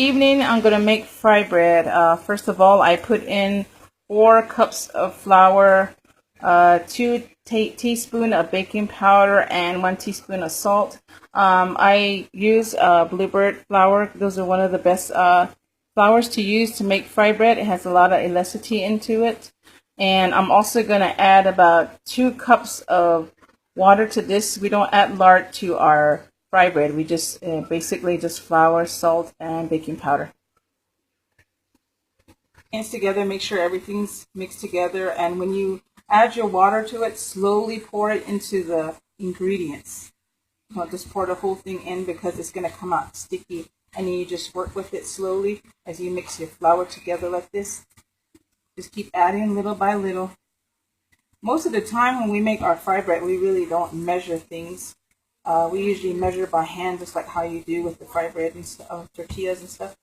evening, I'm going to make fry bread. First of all, I put in 4 cups of flour, 2 teaspoons of baking powder, and 1 teaspoon of salt. I use Bluebird flour. Those are one of the best flours to use to make fry bread. It has a lot of elasticity into it. And I'm also going to add about 2 cups of water to this. We don't add lard to our fry bread. We just basically just flour, salt, and baking powder. Hands together, make sure everything's mixed together, and when you add your water to it, slowly pour it into the ingredients. Don't just pour the whole thing in because it's going to come out sticky, and then you just work with it slowly as you mix your flour together like this. Just keep adding little by little. Most of the time when we make our fry bread, we really don't measure things. We usually measure by hand, just like how you do with the fry bread and stuff, tortillas and stuff.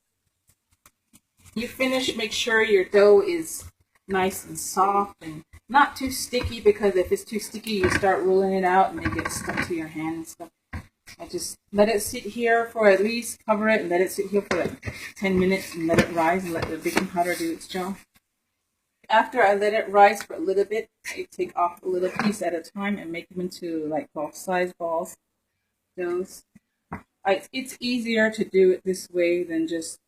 When you finish, make sure your dough is nice and soft and not too sticky, because if it's too sticky, you start rolling it out and it gets stuck to your hand and stuff. I just let it sit here for at least, cover it and let it sit here for like 10 minutes and let it rise and let the baking powder do its job. After I let it rise for a little bit, I take off a little piece at a time and make them into like golf-sized balls. Those. It's easier to do it this way than just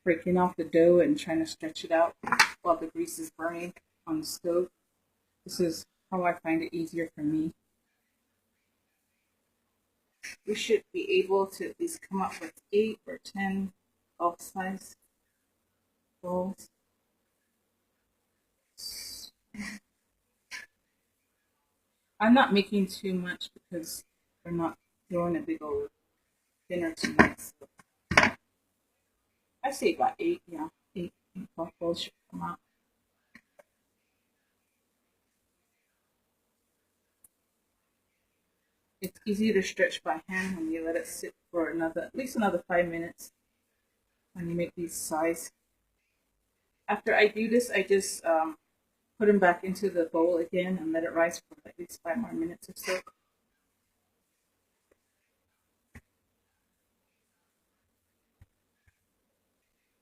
breaking off the dough and trying to stretch it out while the grease is burning on the stove. This is how I find it easier for me. We should be able to at least come up with 8 or 10 golf-sized balls. I'm not making too much because we're not throwing a big old dinner tonight. So I say about 8, yeah. 8 golf balls should come out. It's easy to stretch by hand when you let it sit for at least another 5 minutes when you make these size. After I do this, I just put them back into the bowl again and let it rise for at least 5 more minutes or so.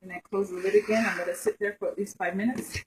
And I close the lid again and let it sit there for at least 5 minutes.